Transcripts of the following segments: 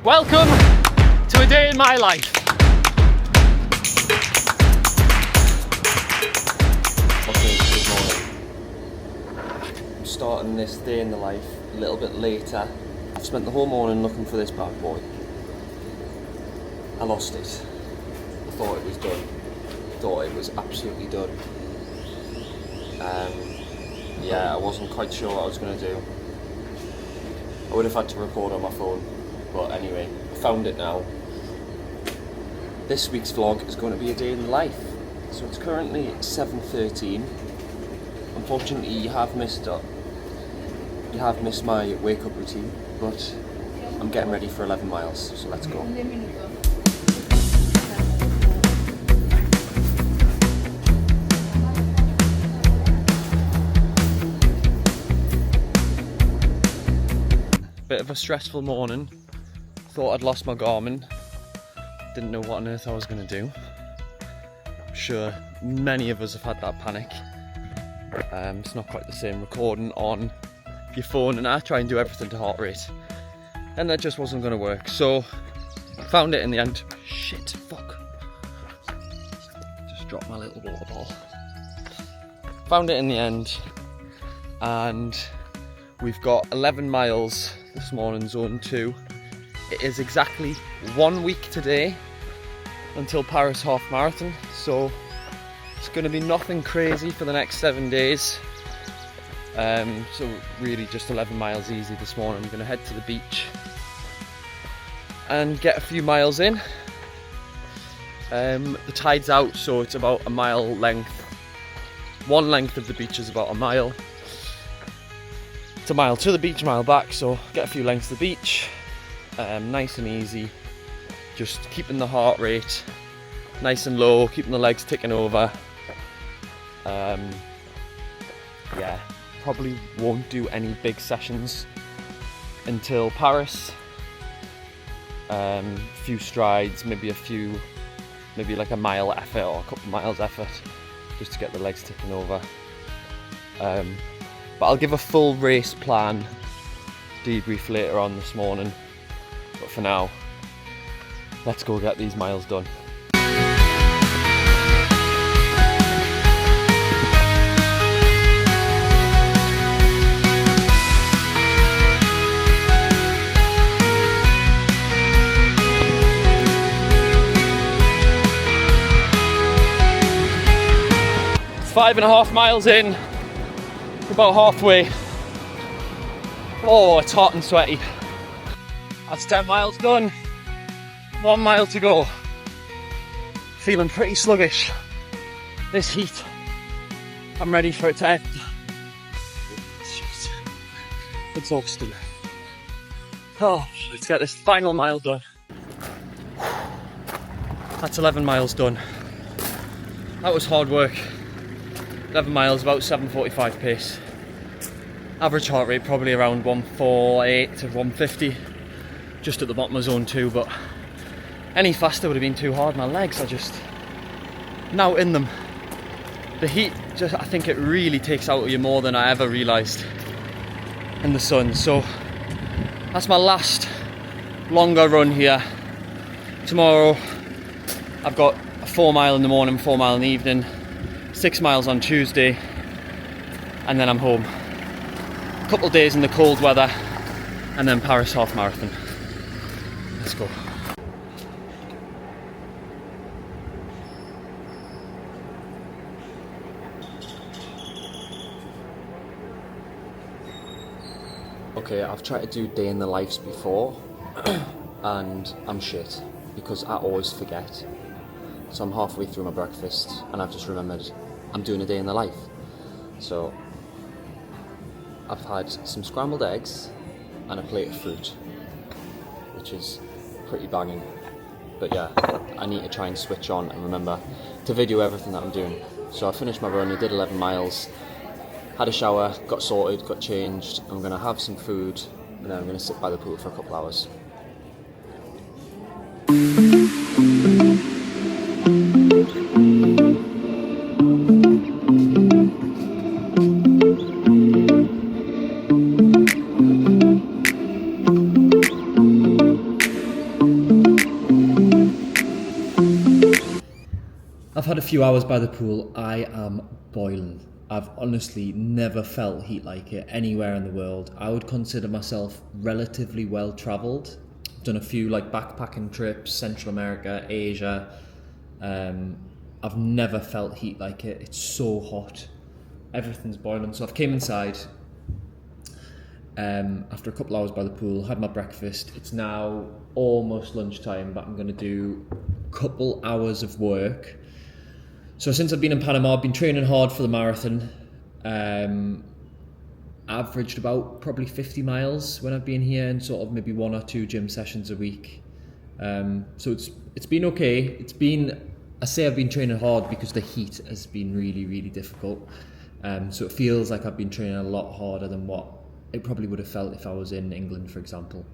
Welcome to a day in my life. Okay, good morning. I'm starting this day in the life a little bit later. I've spent the whole morning looking for this bad boy. I lost it. I thought it was done. Thought it was absolutely done. Yeah, I wasn't quite sure what I was going to do. I would have had to record on my phone, but anyway, I found it now. This week's vlog is going to be a day in the life. So it's currently 7:13. Unfortunately, you have missed my wake up routine, but I'm getting ready for 11 miles, so let's go. Bit of a stressful morning. Thought I'd lost my Garmin. Didn't know what on earth I was going to do. I'm sure many of us have had that panic. It's not quite the same recording on your phone, and I try and do everything to heart rate, and that just wasn't going to work. So found it in the end. Shit, fuck. Just dropped my little water bottle. Found it in the end, and we've got 11 miles this morning, zone 2. It is exactly 1 week today until Paris half marathon, so it's going to be nothing crazy for the next 7 days. So really just 11 miles easy this morning. I'm going to head to the beach and get a few miles in. The tide's out, so it's about a mile length. One length of the beach is about a mile. It's a mile to the beach, a mile back, so get a few lengths to the beach. Nice and easy, just keeping the heart rate nice and low, keeping the legs ticking over. Yeah, probably won't do any big sessions until Paris. Few strides, maybe like a mile effort or a couple miles effort, just to get the legs ticking over. But I'll give a full race plan debrief later on this morning. But for now, let's go get these miles done. It's 5.5 miles in. About halfway. Oh, it's hot and sweaty. That's 10 miles done. 1 mile to go. Feeling pretty sluggish. This heat, I'm ready for it to end. It's just exhausting. Oh, let's get this final mile done. That's 11 miles done. That was hard work. 11 miles, about 7:45 pace. Average heart rate probably around 148 to 150. Just at the bottom of zone 2, but any faster would have been too hard. My legs are just now in them. The heat, I think it really takes out of you more than I ever realised in the sun. So that's my last longer run here. Tomorrow I've got a 4 mile in the morning, 4 mile in the evening, 6 miles on Tuesday, and then I'm home. A couple of days in the cold weather, and then Paris half marathon. Let's go. Okay, I've tried to do day in the lives before, and I'm shit, because I always forget. So I'm halfway through my breakfast, and I've just remembered I'm doing a day in the life. So I've had some scrambled eggs and a plate of fruit, which is pretty banging. But yeah, I need to try and switch on and remember to video everything that I'm doing. So I finished my run, I did 11 miles, had a shower, got sorted, got changed. I'm going to have some food, and then I'm going to sit by the pool for a couple hours. I've had a few hours by the pool. I am boiling. I've honestly never felt heat like it anywhere in the world. I would consider myself relatively well travelled. Done a few like backpacking trips, Central America, Asia. I've never felt heat like it. It's so hot. Everything's boiling. So I've came inside after a couple hours by the pool, had my breakfast. It's now almost lunchtime, but I'm going to do a couple hours of work. So since I've been in Panama, I've been training hard for the marathon. Averaged about probably 50 miles when I've been here, and sort of maybe 1 or 2 gym sessions a week. So it's been okay. I say I've been training hard because the heat has been really, really difficult. So it feels like I've been training a lot harder than what it probably would have felt if I was in England, for example.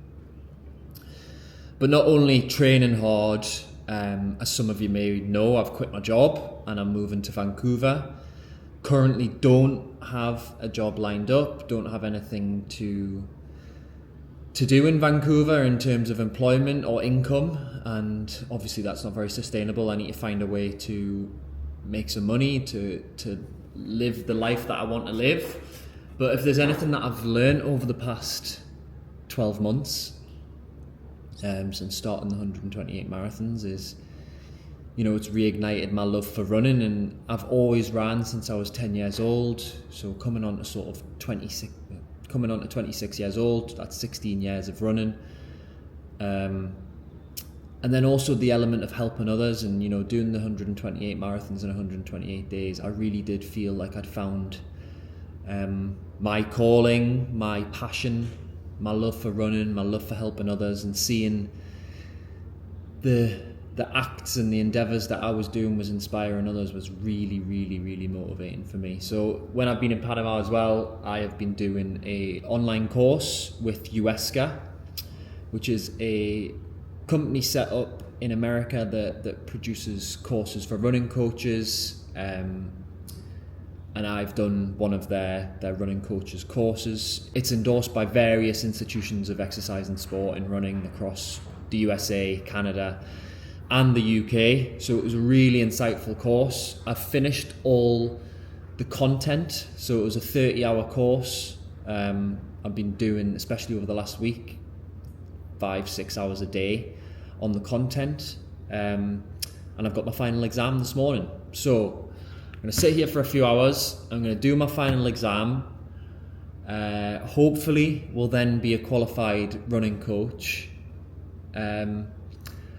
But not only training hard, as some of you may know, I've quit my job and I'm moving to Vancouver. Currently don't have a job lined up, don't have anything to do in Vancouver in terms of employment or income, and obviously that's not very sustainable. I need to find a way to make some money to live the life that I want to live. But if there's anything that I've learned over the past 12 months since starting the 128 marathons is, it's reignited my love for running, and I've always ran since I was 10 years old. So coming on to 26 years old, that's 16 years of running. And then also the element of helping others, and doing the 128 marathons in 128 days, I really did feel like I'd found my calling, my passion, my love for running, my love for helping others, and seeing the acts and the endeavours that I was doing was inspiring others was really, really, really motivating for me. So when I've been in Panama as well, I have been doing a online course with UESCA, which is a company set up in America that produces courses for running coaches, and I've done one of their running coaches courses. It's endorsed by various institutions of exercise and sport in running across the USA, Canada, and the UK. So it was a really insightful course. I've finished all the content, so it was a 30-hour course. I've been doing, especially over the last week, 5-6 hours a day on the content, and I've got my final exam this morning. So I'm going to sit here for a few hours. I'm going to do my final exam. Hopefully will then be a qualified running coach.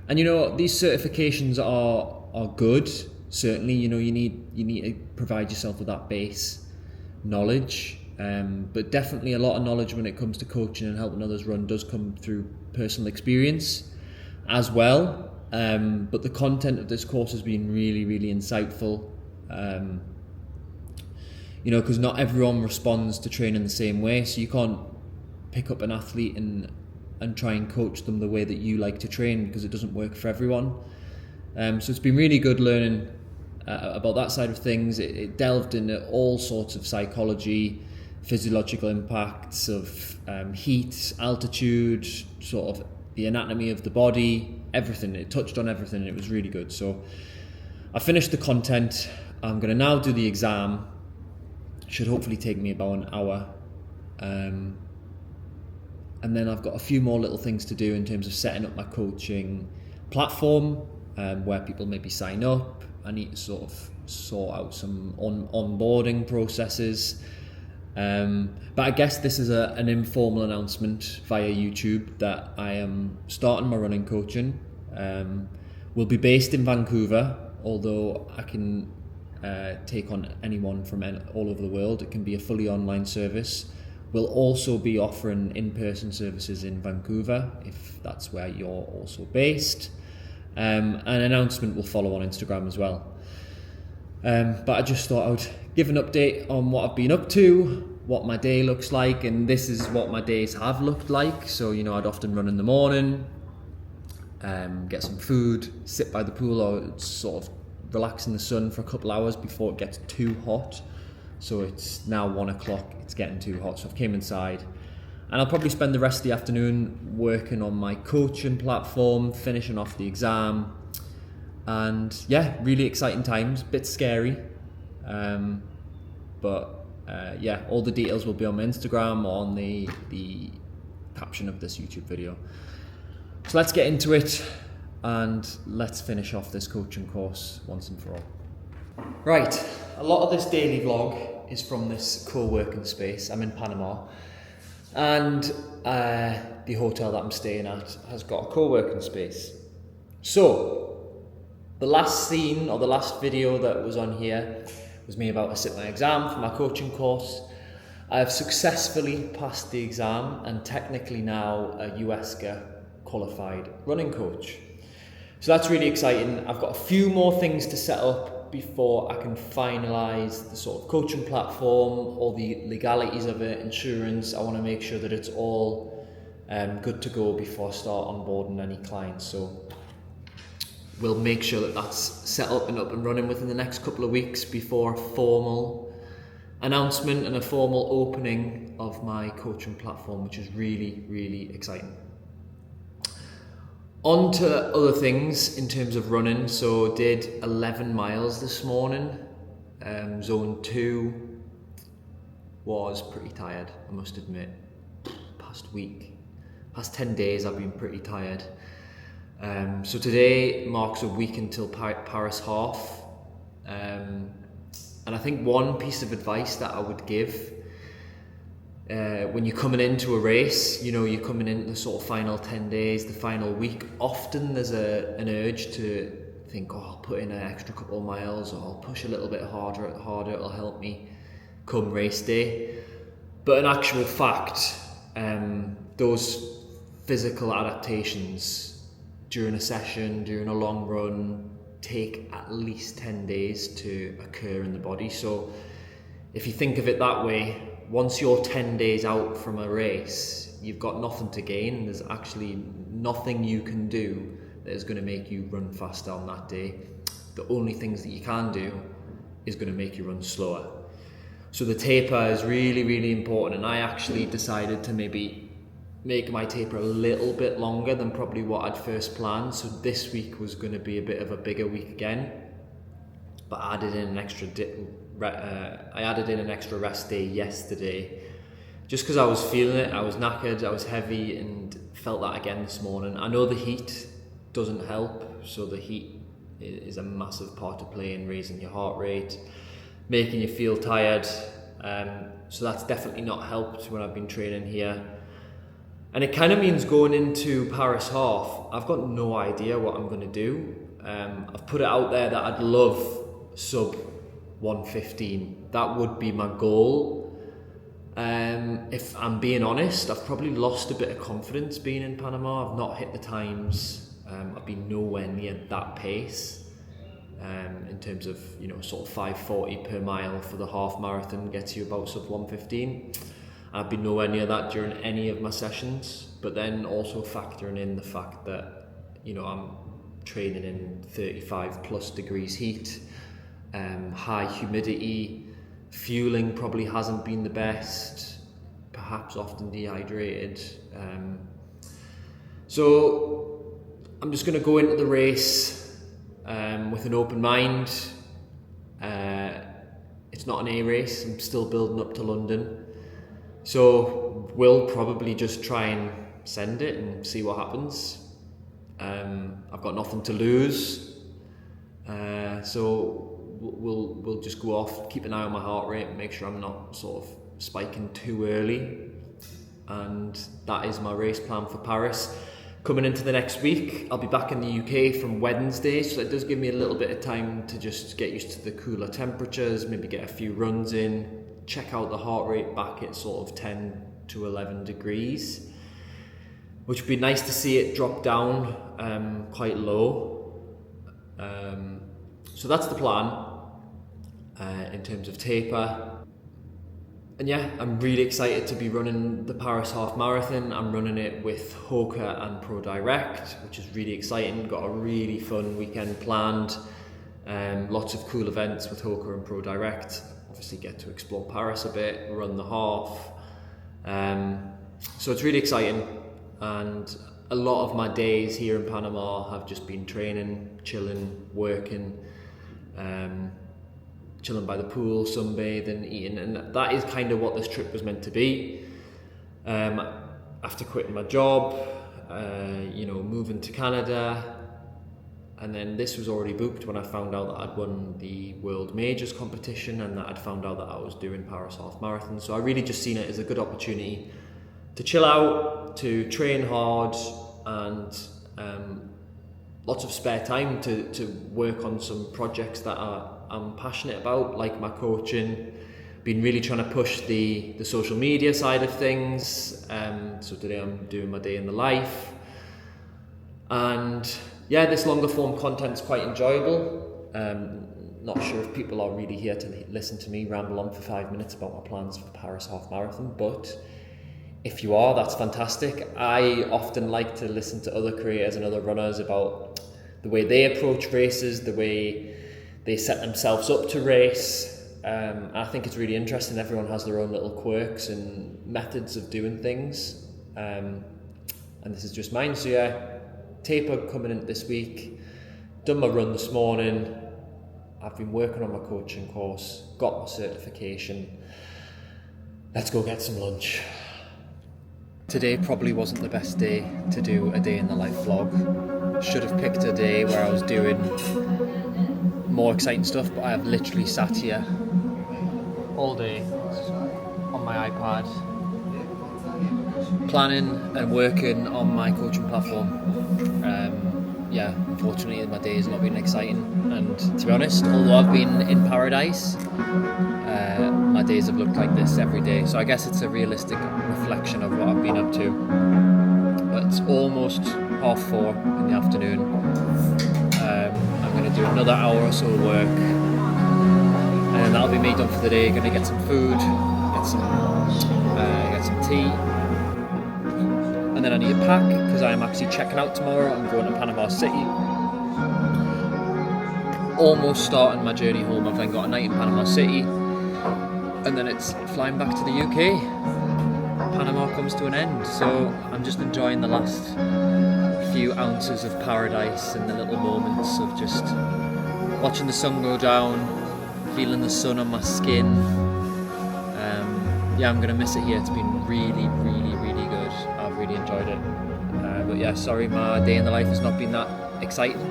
And these certifications are good. Certainly, you need to provide yourself with that base knowledge. But definitely a lot of knowledge when it comes to coaching and helping others run does come through personal experience as well. But the content of this course has been really, really insightful. Because not everyone responds to training the same way, so you can't pick up an athlete and try and coach them the way that you like to train, because it doesn't work for everyone. So it's been really good learning about that side of things. It delved into all sorts of psychology, physiological impacts of heat, altitude, sort of the anatomy of the body, everything. It touched on everything, and it was really good. So I finished the content. I'm going to now do the exam. Should hopefully take me about an hour. And then I've got a few more little things to do in terms of setting up my coaching platform, where people maybe sign up. I need to sort of sort out some onboarding processes. But I guess this is an informal announcement via YouTube that I am starting my running coaching. We'll be based in Vancouver, although I can take on anyone from all over the world. It can be a fully online service. We'll also be offering in-person services in Vancouver, if that's where you're also based. An announcement will follow on Instagram as well. But I just thought I would give an update on what I've been up to, what my day looks like, and this is what my days have looked like. So, I'd often run in the morning, get some food, sit by the pool, or sort of relax in the sun for a couple hours before it gets too hot. So it's now 1 o'clock, it's getting too hot, so I've came inside, and I'll probably spend the rest of the afternoon working on my coaching platform, finishing off the exam, And yeah, really exciting times, bit scary, but yeah, all the details will be on my Instagram or on the caption of this YouTube video. So let's get into it and let's finish off this coaching course once and for all. Right, a lot of this daily vlog is from this co-working space. I'm in Panama, and the hotel that I'm staying at has got a co-working space. So the last scene or the last video that was on here was me about to sit my exam for my coaching course. I have successfully passed the exam and technically now a USCA qualified running coach. So that's really exciting. I've got a few more things to set up before I can finalise the sort of coaching platform, all the legalities of it, insurance. I want to make sure that it's all good to go before I start onboarding any clients. So we'll make sure that that's set up and running within the next couple of weeks before a formal announcement and a formal opening of my coaching platform, which is really, really exciting. On to other things in terms of running. So did 11 miles this morning. Zone 2 was pretty tired, I must admit. Past 10 days I've been pretty tired. So today marks a week until Paris half. And I think one piece of advice that I would give when you're coming into a race, you know, you're coming into the sort of final 10 days, the final week, often there's an urge to think, oh, I'll put in an extra couple of miles, or I'll push a little bit harder, it'll help me come race day. But in actual fact, those physical adaptations during a session, during a long run, take at least 10 days to occur in the body. So if you think of it that way, once you're 10 days out from a race, you've got nothing to gain. There's actually nothing you can do that is going to make you run faster on that day. The only things that you can do is going to make you run slower. So the taper is really, really important, and I actually decided to maybe make my taper a little bit longer than probably what I'd first planned. So this week was going to be a bit of a bigger week again, but I added in an extra rest day yesterday, just because I was feeling it. I was knackered, I was heavy, and felt that again this morning. I know the heat doesn't help, so the heat is a massive part to play in raising your heart rate, making you feel tired. So that's definitely not helped when I've been training here. And it kind of means going into Paris half, I've got no idea what I'm going to do. I've put it out there that I'd love sub 115. That would be my goal. If I'm being honest, I've probably lost a bit of confidence being in Panama. I've not hit the times. I've been nowhere near that pace in terms of, you know, sort of 5:40 per mile for the half marathon gets you about sub 115. I've been nowhere near that during any of my sessions, but then also factoring in the fact that, you know, I'm training in 35 plus degrees heat, high humidity, fueling probably hasn't been the best, perhaps often dehydrated. So I'm just going to go into the race with an open mind. It's not an A race, I'm still building up to London. So we'll probably just try and send it and see what happens. I've got nothing to lose, so we'll just go off, keep an eye on my heart rate, make sure I'm not sort of spiking too early, and that is my race plan for Paris. Coming into the next week, I'll be back in the UK from Wednesday, so it does give me a little bit of time to just get used to the cooler temperatures, maybe get a few runs in, check out the heart rate back at sort of 10 to 11 degrees, which would be nice to see it drop down quite low. So that's the plan in terms of taper. And yeah, I'm really excited to be running the Paris Half Marathon. I'm running it with Hoka and Pro Direct, which is really exciting. Got a really fun weekend planned. Lots of cool events with Hoka and Pro Direct. Obviously get to explore Paris a bit, run the half. So it's really exciting, and a lot of my days here in Panama have just been training, chilling, working, chilling by the pool, sunbathing, eating, and that is kind of what this trip was meant to be. After quitting my job, moving to Canada, and then this was already booked when I found out that I'd won the World Majors competition and that I'd found out that I was doing Paris Half Marathon. So I really just seen it as a good opportunity to chill out, to train hard, and lots of spare time to work on some projects that I'm passionate about, like my coaching. Been really trying to push the social media side of things. So today I'm doing my day in the life. And yeah, this longer form content's quite enjoyable. Not sure if people are really here to listen to me ramble on for 5 minutes about my plans for the Paris Half Marathon, but if you are, that's fantastic. I often like to listen to other creators and other runners about the way they approach races, the way they set themselves up to race. I think it's really interesting. Everyone has their own little quirks and methods of doing things. And this is just mine. So yeah, taper coming in this week. Done my run this morning. I've been working on my coaching course, got my certification. Let's go get some lunch. Today probably wasn't the best day to do a day in the life vlog. Should have picked a day where I was doing more exciting stuff, but I have literally sat here all day on my iPad, planning and working on my coaching platform. Unfortunately my day has not been exciting, and to be honest, although I've been in paradise, my days have looked like this every day, so I guess it's a realistic reflection of what I've been up to. But it's almost 4:30 in the afternoon. I'm going to do another hour or so of work, and that'll be me done for the day. Going to get some food, get some tea, and then I need to pack because I am actually checking out tomorrow. I'm going to Panama City. Almost starting my journey home. I've then got a night in Panama City, and then it's flying back to the UK. Panama comes to an end, so I'm just enjoying the last few ounces of paradise and the little moments of just watching the sun go down, feeling the sun on my skin. I'm going to miss it here. It's been really, really, really good. I've really enjoyed it. But yeah, sorry my day in the life has not been that exciting,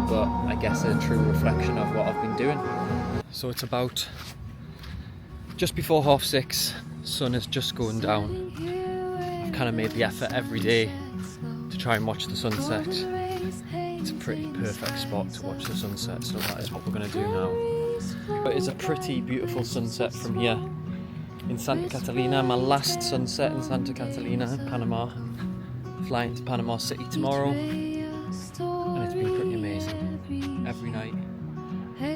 but I guess a true reflection of what I've been doing. So it's about just before 6:30. Sun is just going down. I've kind of made the effort every day to try and watch the sunset. It's a pretty perfect spot to watch the sunset, so that is what we're going to do now. But it's a pretty beautiful sunset from here in Santa Catalina. My last sunset in Santa Catalina, Panama. Flying to Panama City tomorrow, and it's been pretty amazing. Every night,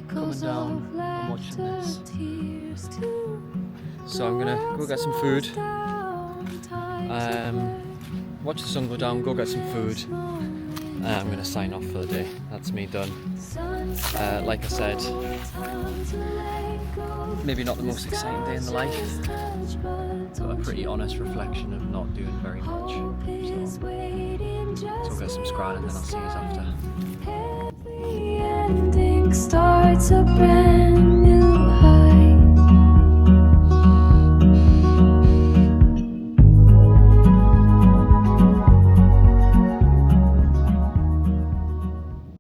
coming down and watching this. So I'm gonna go get some food, watch the sun go down, go get some food, and I'm gonna sign off for the day. That's me done. Like I said, maybe not the most exciting day in the life, but a pretty honest reflection of not doing very much. So I'll get some scran and then I'll see you after. The ending starts a brand